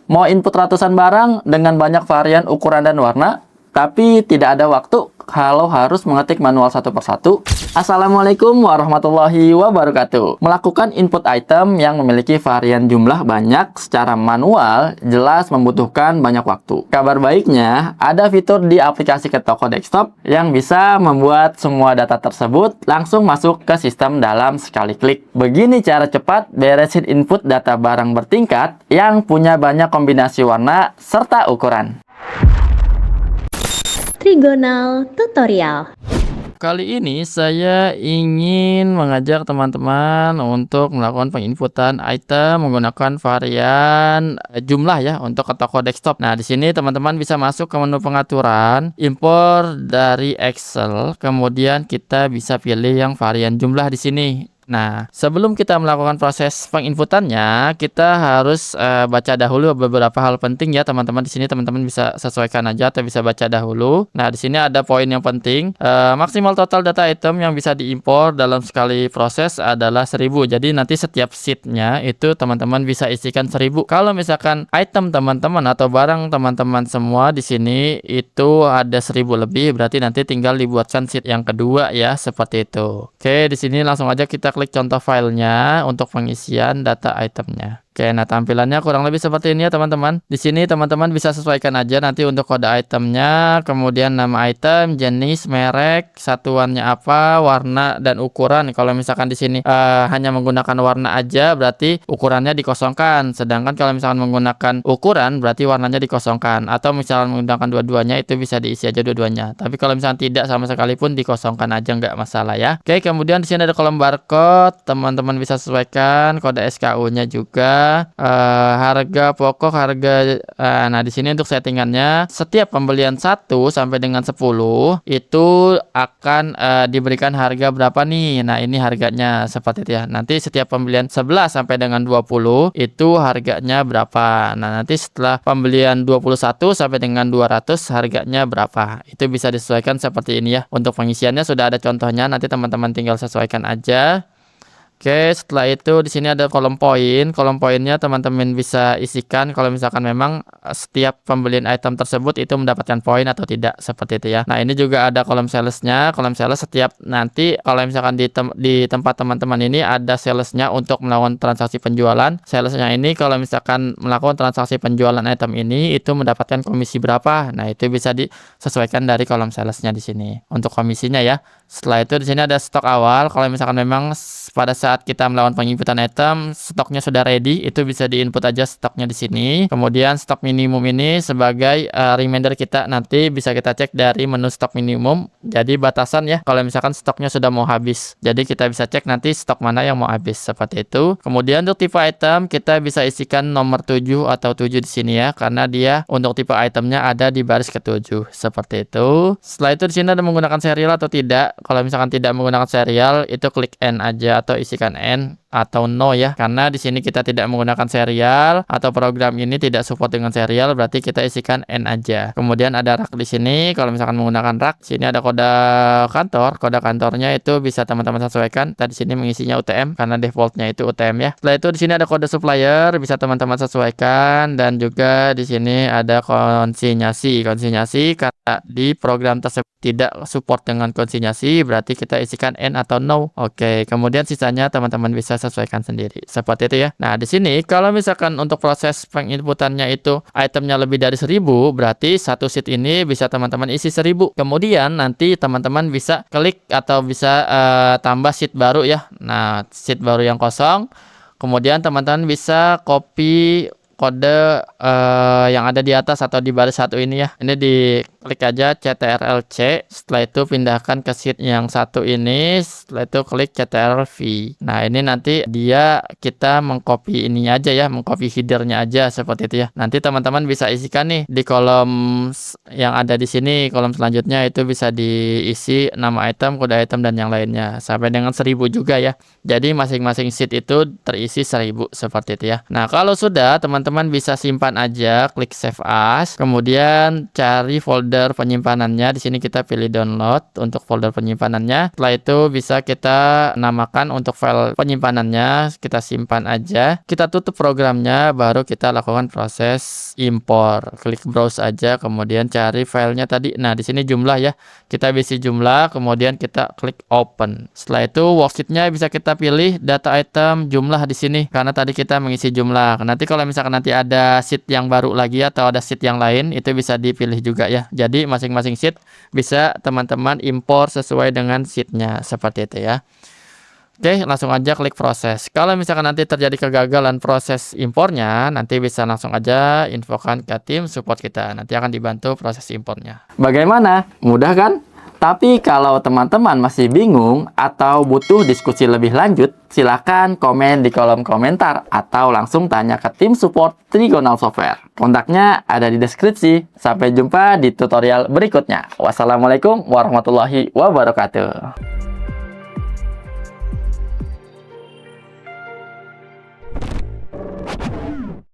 Mau input ratusan barang dengan banyak varian ukuran dan warna, tapi tidak ada waktu kalau harus mengetik manual satu persatu. Assalamualaikum warahmatullahi wabarakatuh. Melakukan input item yang memiliki varian jumlah banyak secara manual jelas membutuhkan banyak waktu. Kabar baiknya, ada fitur di aplikasi Ketoko Desktop yang bisa membuat semua data tersebut langsung masuk ke sistem dalam sekali klik. Begini cara cepat beresin input data barang bertingkat yang punya banyak kombinasi warna serta ukuran. Trigonal Tutorial. Kali ini saya ingin mengajak teman-teman untuk melakukan penginputan item menggunakan varian jumlah ya untuk Ketoko Desktop. Nah, di sini teman-teman bisa masuk ke menu pengaturan, impor dari Excel, kemudian kita bisa pilih yang varian jumlah di sini. Nah, sebelum kita melakukan proses penginputannya, kita harus baca dahulu beberapa hal penting ya, teman-teman. Di sini teman-teman bisa sesuaikan aja atau bisa baca dahulu. Nah, di sini ada poin yang penting. Maksimal total data item yang bisa diimpor dalam sekali proses adalah 1000. Jadi nanti setiap sheetnya itu teman-teman bisa isikan 1000. Kalau misalkan item teman-teman atau barang teman-teman semua di sini itu ada 1000 lebih, berarti nanti tinggal dibuatkan sheet yang kedua ya, seperti itu. Oke, di sini langsung aja kita klik contoh filenya untuk pengisian data itemnya. Oke, nah tampilannya kurang lebih seperti ini ya teman-teman. Di sini teman-teman bisa sesuaikan aja nanti untuk kode itemnya, kemudian nama item, jenis, merek, satuannya apa, warna dan ukuran. Kalau misalkan di sini hanya menggunakan warna aja, berarti ukurannya dikosongkan. Sedangkan kalau misalkan menggunakan ukuran, berarti warnanya dikosongkan. Atau misalkan menggunakan dua-duanya, itu bisa diisi aja dua-duanya. Tapi kalau misalkan tidak sama sekali pun dikosongkan aja, nggak masalah ya. Oke, kemudian di sini ada kolom barcode, teman-teman bisa sesuaikan kode SKU-nya juga. Harga pokok, nah di sini untuk settingannya setiap pembelian 1 sampai dengan 10 itu akan diberikan harga berapa nih. Nah, ini harganya seperti itu ya. Nanti setiap pembelian 11 sampai dengan 20 itu harganya berapa. Nah, nanti setelah pembelian 21 sampai dengan 200 harganya berapa. Itu bisa disesuaikan seperti ini ya. Untuk pengisiannya sudah ada contohnya, nanti teman-teman tinggal sesuaikan aja. Oke, setelah itu di sini ada kolom poin. Kolom poinnya teman-teman bisa isikan kalau misalkan memang setiap pembelian item tersebut itu mendapatkan poin atau tidak, seperti itu ya. Nah, ini juga ada kolom salesnya. Kolom sales setiap nanti kalau misalkan di tempat teman-teman ini ada salesnya untuk melakukan transaksi penjualan. Salesnya ini kalau misalkan melakukan transaksi penjualan item ini itu mendapatkan komisi berapa. Nah, itu bisa disesuaikan dari kolom salesnya di sini untuk komisinya ya. Setelah itu di sini ada stok awal. Kalau misalkan memang pada saat kita melakukan penginputan item stoknya sudah ready, itu bisa diinput aja stoknya di sini. Kemudian stok minimum ini sebagai reminder kita nanti bisa kita cek dari menu stok minimum. Jadi batasan ya kalau misalkan stoknya sudah mau habis. Jadi kita bisa cek nanti stok mana yang mau habis, seperti itu. Kemudian untuk tipe item kita bisa isikan nomor 7 atau 7 di sini ya, karena dia untuk tipe itemnya ada di baris ke-7, seperti itu. Setelah itu di sini ada menggunakan serial atau tidak. Kalau misalkan tidak menggunakan serial, itu klik N aja atau isikan N atau no ya, karena di sini kita tidak menggunakan serial atau program ini tidak support dengan serial, berarti kita isikan N aja. Kemudian ada rak di sini. Kalau misalkan menggunakan rak, sini ada kode kantor. Kode kantornya itu bisa teman-teman sesuaikan. Tadi sini mengisinya UTM karena defaultnya itu UTM ya. Setelah itu di sini ada kode supplier, bisa teman-teman sesuaikan, dan juga di sini ada konsinyasi. Konsinyasi karena di program tersebut tidak support dengan konsinyasi, berarti kita isikan N atau no. Oke, kemudian sisanya teman-teman bisa sesuaikan sendiri, seperti itu ya. Nah, di sini kalau misalkan untuk proses penginputannya itu itemnya lebih dari 1000, berarti satu sheet ini bisa teman-teman isi 1000. Kemudian nanti teman-teman bisa klik atau bisa tambah sheet baru ya. Nah, sheet baru yang kosong. Kemudian teman-teman bisa copy kode yang ada di atas atau di baris 1 ini ya. Ini diklik aja CTRL-C. Setelah itu pindahkan ke sheet yang satu ini. Setelah itu klik CTRL-V. Nah, ini nanti kita mengcopy ininya aja ya, mengcopy headernya aja, seperti itu ya. Nanti teman-teman bisa isikan nih di kolom yang ada di sini. Kolom selanjutnya itu bisa diisi nama item, kode item, dan yang lainnya sampai dengan 1000 juga ya. Jadi masing-masing sheet itu terisi 1000, seperti itu ya. Nah, kalau sudah teman-teman teman-teman bisa simpan aja, klik save as, kemudian cari folder penyimpanannya. Di sini kita pilih download untuk folder penyimpanannya. Setelah itu bisa kita namakan untuk file penyimpanannya, kita simpan aja. Kita tutup programnya, baru kita lakukan proses impor. Klik browse aja, kemudian cari filenya tadi. Nah, di sini jumlah ya. Kita isi jumlah, kemudian kita klik open. Setelah itu worksheet-nya bisa kita pilih data item jumlah di sini karena tadi kita mengisi jumlah. Nanti kalau misalkan nanti ada sheet yang baru lagi atau ada sheet yang lain, itu bisa dipilih juga ya. Jadi masing-masing sheet bisa teman-teman impor sesuai dengan sheet-nya seperti itu ya. Oke, langsung aja klik proses. Kalau misalkan nanti terjadi kegagalan proses impornya, nanti bisa langsung aja infokan ke tim support kita. Nanti akan dibantu proses impornya. Bagaimana? Mudah kan? Tapi kalau teman-teman masih bingung atau butuh diskusi lebih lanjut, silakan komen di kolom komentar atau langsung tanya ke tim support Trigonal Software. Kontaknya ada di deskripsi. Sampai jumpa di tutorial berikutnya. Wassalamualaikum warahmatullahi wabarakatuh.